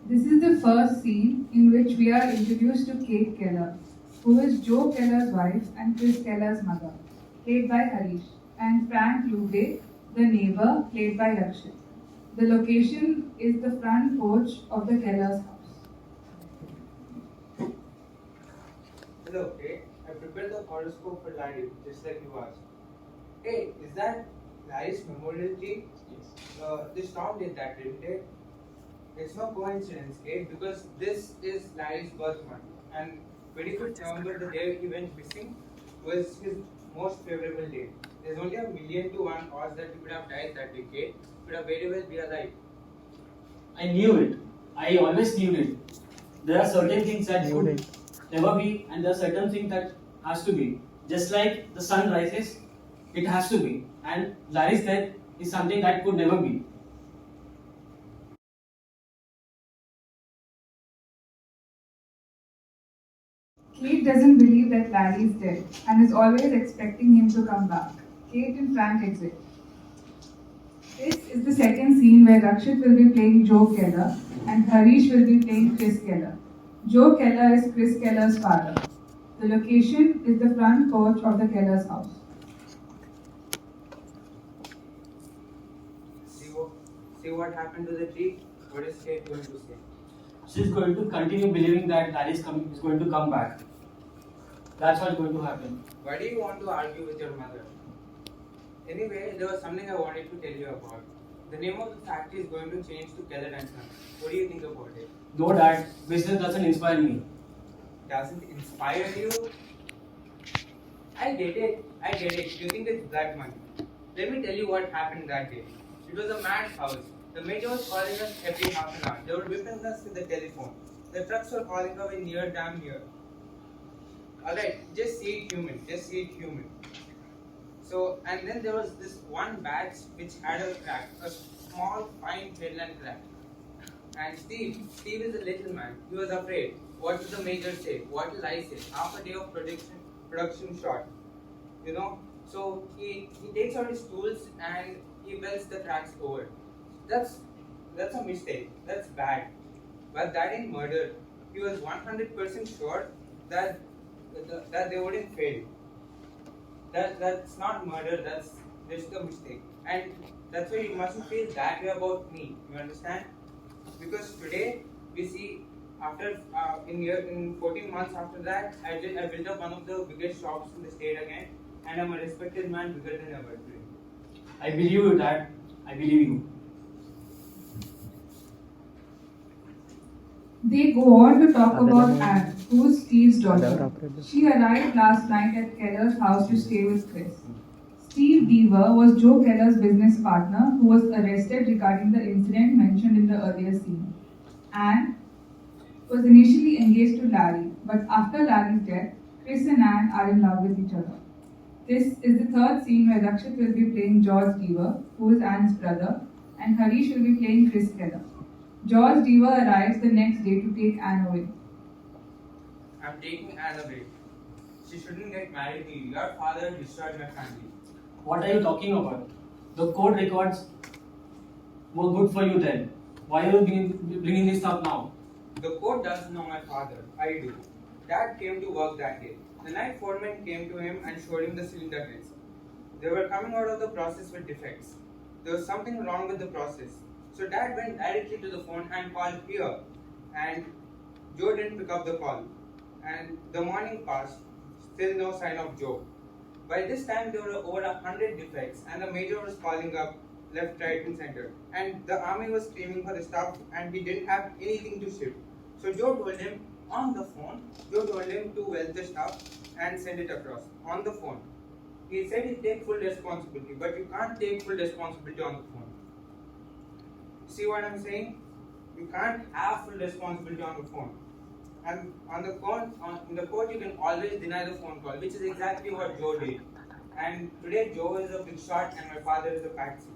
This is the first scene in which we are introduced to Kate Keller, who is Joe Keller's wife and Chris Keller's mother, played by Harish, and Frank Lubre, the neighbor, played by Rakshit. The location is the front porch of the Keller's house. Hello, Kate. I prepared the horoscope for Larry, just like you asked. Hey, is that Larry's memorial tree? Yes. The storm did that, didn't it? It's no coincidence, Kate, because this is Larry's birth month. And 25th November, the day he went missing, was his most favorable day. There's only 1,000,000 to 1 odds that he could have died that day, Kate. He could have very well be alive. I knew it. I always knew it. There are certain things that could never be, and there are certain things that has to be. Just like the sun rises, it has to be. And Larry's death is something that could never be. Kate doesn't believe that Larry is dead and is always expecting him to come back. Kate and Frank exit. This is the second scene where Rakshit will be playing Joe Keller and Harish will be playing Chris Keller. Joe Keller is Chris Keller's father. The location is the front porch of the Keller's house. See what happened to the tree? What is Kate going to say? She's going to continue believing that Larry is going to come back. That's what's going to happen. Why do you want to argue with your mother? Anyway, there was something I wanted to tell you about. The name of the factory is going to change to Keller and Son. What do you think about it? No, Dad. Business doesn't inspire me. Doesn't inspire you? I get it. You think it's black money. Let me tell you what happened that day. It was a madhouse. The major was calling us every half an hour. They were whipping us with the telephone. The trucks were calling away near, damn near. Alright, just see it human. So, and then there was this one batch which had a crack, a small, fine headland crack. And Steve is a little man. He was afraid. What will the major say? What will I say? Half a day of production short. You know? So he takes out his tools and he welds the cracks over. That's a mistake. That's bad. But that ain't murder. He was 100% sure that they wouldn't fail. That's not murder. That's just a mistake. And that's why you mustn't feel that way about me. You understand? Because today we see after in 14 months after that I built up one of the biggest shops in the state again, and I'm a respected man bigger than ever today. I believe you, Dad. I believe you. They go on to talk about Anne, who is Steve's daughter. She arrived last night at Keller's house to stay with Chris. Steve Deaver was Joe Keller's business partner who was arrested regarding the incident mentioned in the earlier scene. Anne was initially engaged to Larry, but after Larry's death, Chris and Anne are in love with each other. This is the third scene where Rakshit will be playing George Deaver, who is Anne's brother, and Harish will be playing Chris Keller. George Deaver arrives the next day to take Anne away. I'm taking Anne away. She shouldn't get married to you. Your father destroyed my family. What are you talking about? The court records were good for you then. Why are you bringing this up now? The court doesn't know my father. I do. Dad came to work that day. The night foreman came to him and showed him the cylinder heads. They were coming out of the process with defects. There was something wrong with the process. So Dad went directly to the phone and called here. And Joe didn't pick up the call. And the morning passed. Still no sign of Joe. By this time there were over 100 defects and the major was calling up left, right and center. And the army was screaming for the stuff and he didn't have anything to ship. So Joe told him on the phone, to weld the stuff and send it across on the phone. He said he'd take full responsibility, but you can't take full responsibility on the phone. See what I'm saying? You can't have full responsibility on the phone. And on the phone, in the court, you can always deny the phone call, which is exactly what Joe did. And today, Joe is a big shot and my father is a patsy.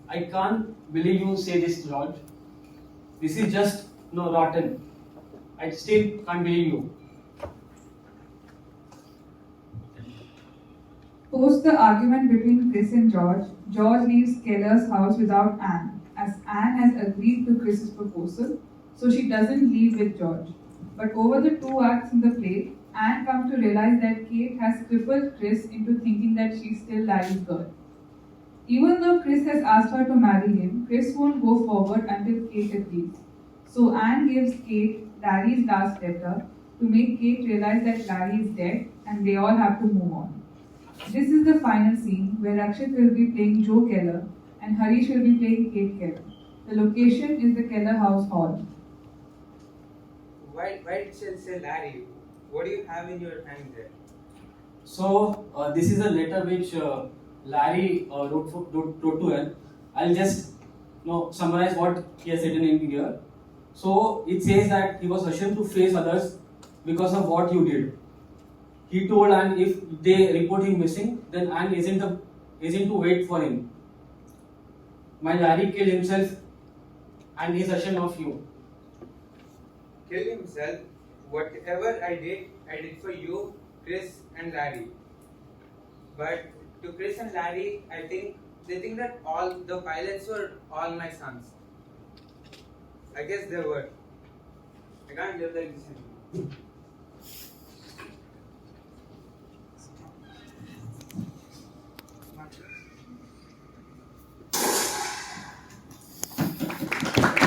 I can't believe you say this, George. This is just rotten. I still can't believe you. Post the argument between Chris and George, George leaves Keller's house without Anne as Anne has agreed to Chris's proposal, so she doesn't leave with George. But over the two acts in the play, Anne comes to realize that Kate has crippled Chris into thinking that she's still Larry's girl. Even though Chris has asked her to marry him, Chris won't go forward until Kate agrees. So Anne gives Kate Larry's last letter to make Kate realize that Larry is dead and they all have to move on. This is the final scene where Rakshit will be playing Joe Keller and Harish will be playing Kate Keller. The location is the Keller House Hall. Why did she say Larry? What do you have in your hand there? So this is a letter which Larry wrote to Anne. I'll just summarize what he has written in here. So it says that he was ashamed to face others because of what you did. He told Anne if they report him missing, then Anne isn't to wait for him. My Larry killed himself and he's ashamed of you. Kill himself? Whatever I did for you, Chris and Larry. But to Chris and Larry, I think they think that all the pilots were all my sons. I guess they were. I can't live like this anymore.